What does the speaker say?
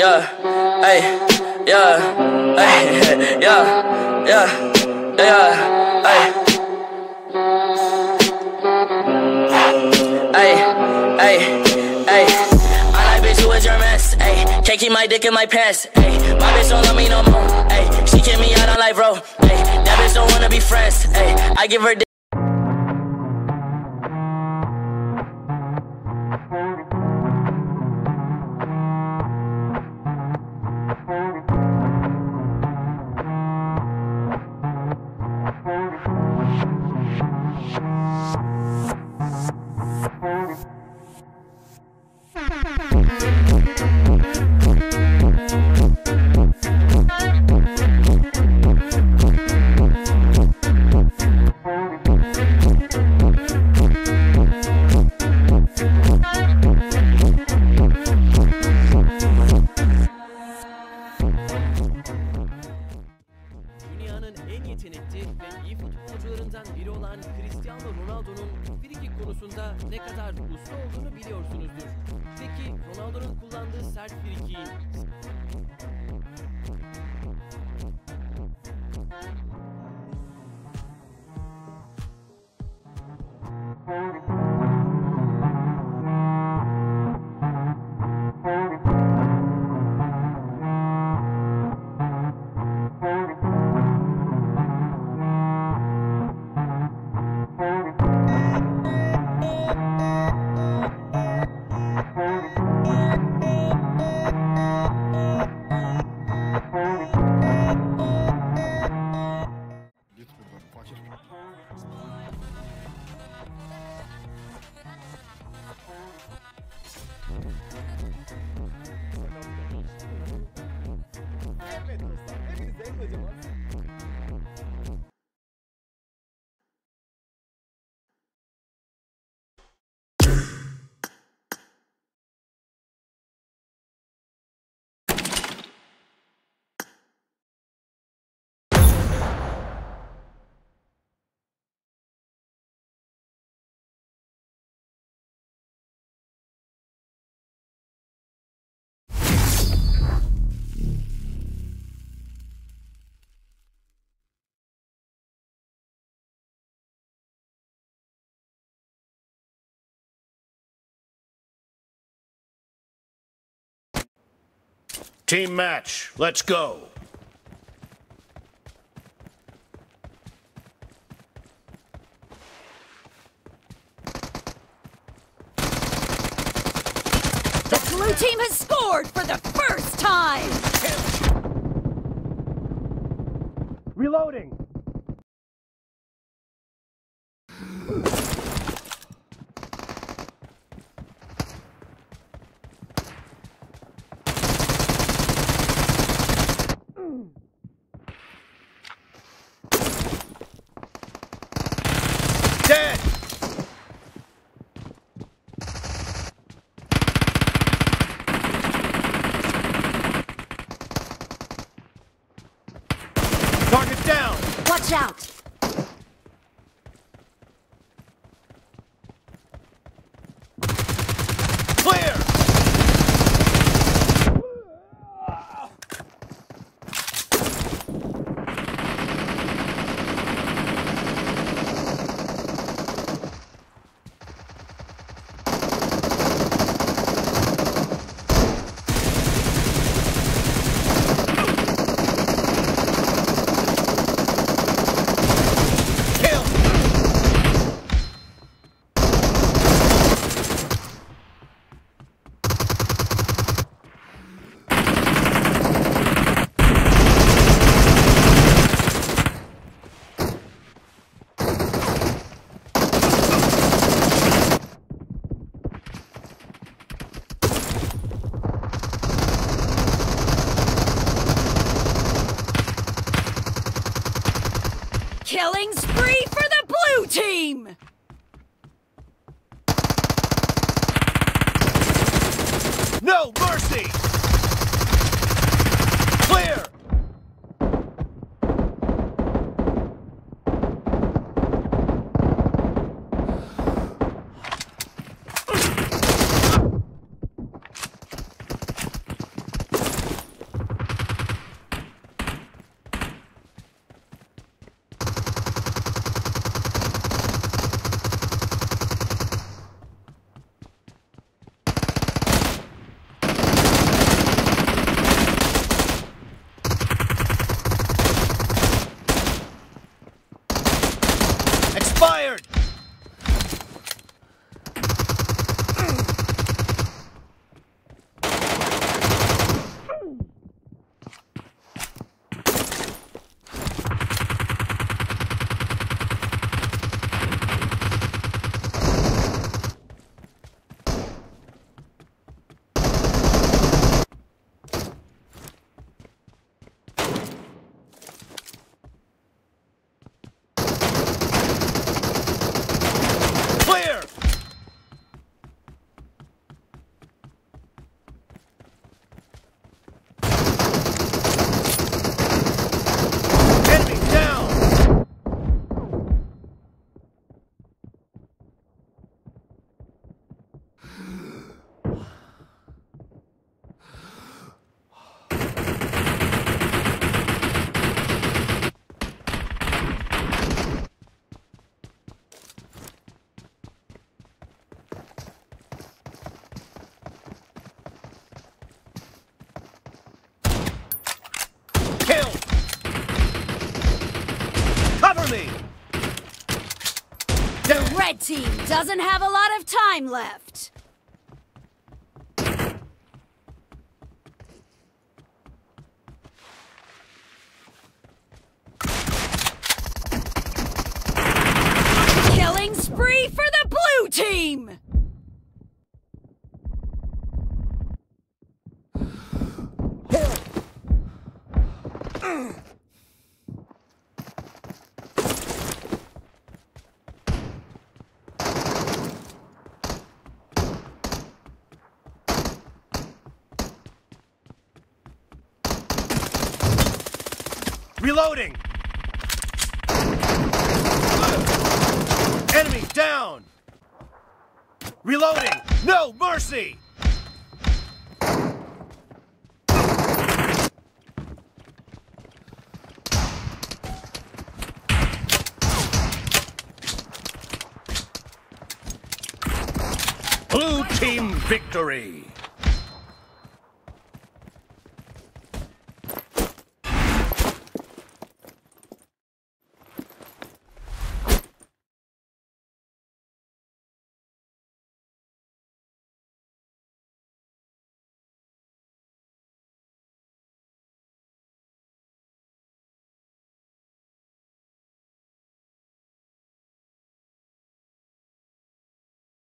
yeah, ay, yeah, ay, yeah, yeah, ay. Ay, I like bitch who is your mess, ayy. Can't keep my dick in my pants, ayy. My bitch don't love me no more, ayy. She kick me out on life, bro, ayy. That bitch don't wanna be friends, ayy. I give her dick. Dünyanın en yetenekli ve iyi futbolcularından biri olan Cristiano Ronaldo'nun frikik konusunda ne kadar usta olduğunu biliyorsunuzdur. Peki Ronaldo'nun kullandığı sert frikiğin Evet dostlar, hepinize kocaman Team match, let's go. The blue team has scored for the first time! Reloading. Dead! Target down! Watch out! Clear! Killing spree for the blue team! No mercy! Clear! Red team doesn't have a lot of time left. Killing spree for the blue team! Reloading! Enemy down! Reloading! No mercy! Blue team victory!